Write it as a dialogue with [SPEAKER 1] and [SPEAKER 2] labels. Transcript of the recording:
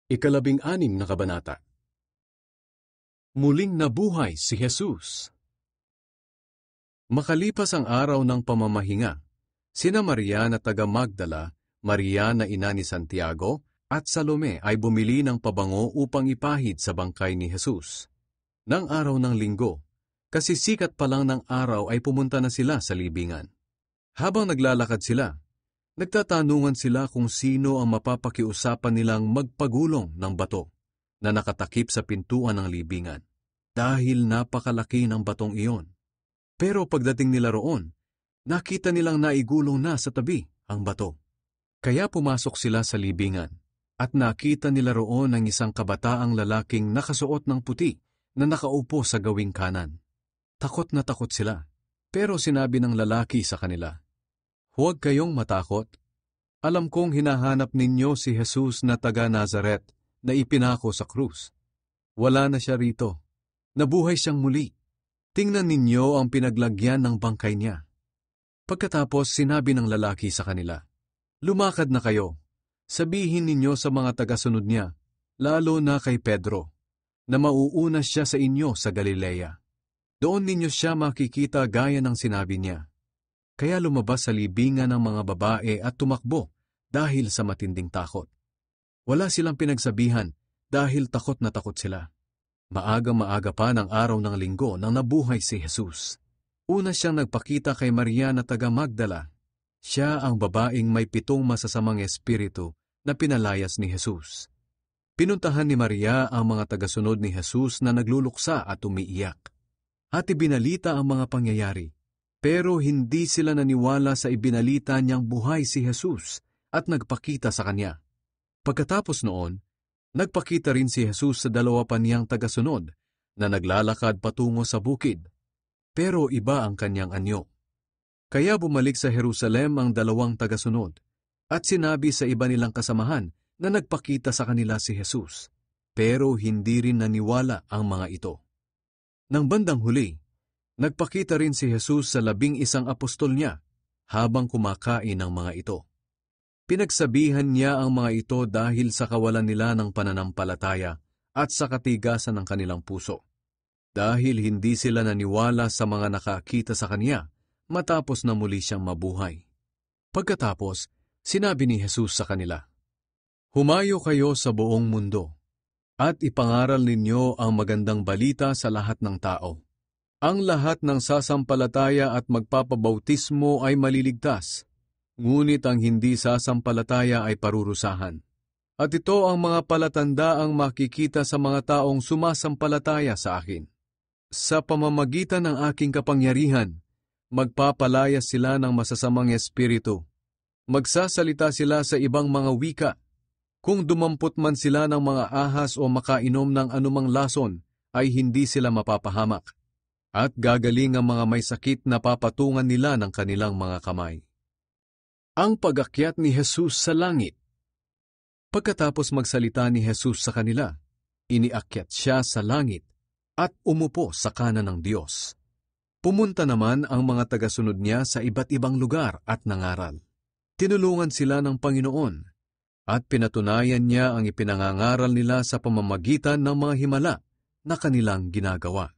[SPEAKER 1] Ikalabing-anim na kabanata. Muling nabuhay si Jesus. Makalipas ang araw ng pamamahinga, sina Maria na taga Magdala, Maria na ina ni Santiago, at Salome ay bumili ng pabango upang ipahid sa bangkay ni Jesus. Nang araw ng linggo, kasi sikat pa lang ng araw ay pumunta na sila sa libingan. Habang naglalakad sila, nagtatanungan sila kung sino ang mapapakiusapan nilang magpagulong ng bato na nakatakip sa pintuan ng libingan, dahil napakalaki ng batong iyon. Pero pagdating nila roon, nakita nilang naigulong na sa tabi ang bato. Kaya pumasok sila sa libingan, at nakita nila roon ang isang kabataang lalaking nakasuot ng puti na nakaupo sa gawing kanan. Takot na takot sila, pero sinabi ng lalaki sa kanila, "Huwag kayong matakot. Alam kong hinahanap ninyo si Jesus na taga Nazaret na ipinako sa krus. Wala na siya rito. Nabuhay siyang muli. Tingnan ninyo ang pinaglagyan ng bangkay niya." Pagkatapos sinabi ng lalaki sa kanila, "Lumakad na kayo. Sabihin ninyo sa mga tagasunod niya, lalo na kay Pedro, na mauuna siya sa inyo sa Galilea. Doon ninyo siya makikita gaya ng sinabi niya." Kaya lumabas sa libingan ng mga babae at tumakbo dahil sa matinding takot. Wala silang pinagsabihan dahil takot na takot sila. Maaga-maaga pa ng araw ng linggo nang nabuhay si Jesus. Una siyang nagpakita kay Maria na taga Magdala. Siya ang babaeng may 7 masasamang espiritu na pinalayas ni Jesus. Pinuntahan ni Maria ang mga tagasunod ni Jesus na nagluluksa at umiiyak. At ibinalita ang mga pangyayari. Pero hindi sila naniwala sa ibinalita niyang buhay si Jesus at nagpakita sa kanya. Pagkatapos noon, nagpakita rin si Jesus sa 2 pa niyang tagasunod na naglalakad patungo sa bukid. Pero iba ang kanyang anyo. Kaya bumalik sa Jerusalem ang 2 tagasunod at sinabi sa iba nilang kasamahan na nagpakita sa kanila si Jesus. Pero hindi rin naniwala ang mga ito. Nang bandang huli, nagpakita rin si Jesus sa 11 apostol niya habang kumakain ang mga ito. Pinagsabihan niya ang mga ito dahil sa kawalan nila ng pananampalataya at sa katigasan ng kanilang puso. Dahil hindi sila naniwala sa mga nakakita sa kanya matapos na muli siyang mabuhay. Pagkatapos, sinabi ni Jesus sa kanila, "Humayo kayo sa buong mundo at ipangaral ninyo ang magandang balita sa lahat ng tao. Ang lahat ng sasampalataya at magpapabautismo ay maliligtas, ngunit ang hindi sasampalataya ay parurusahan. At ito ang mga palatandaang makikita sa mga taong sumasampalataya sa akin. Sa pamamagitan ng aking kapangyarihan, magpapalayas sila ng masasamang espiritu. Magsasalita sila sa ibang mga wika. Kung dumampot man sila ng mga ahas o makainom ng anumang lason, ay hindi sila mapapahamak. At gagaling ang mga may sakit na papatungan nila ng kanilang mga kamay." Ang pag-akyat ni Jesus sa langit. Pagkatapos magsalita ni Jesus sa kanila, iniakyat siya sa langit at umupo sa kanan ng Diyos. Pumunta naman ang mga tagasunod niya sa iba't ibang lugar at nangaral. Tinulungan sila ng Panginoon at pinatunayan niya ang ipinangangaral nila sa pamamagitan ng mga himala na kanilang ginagawa.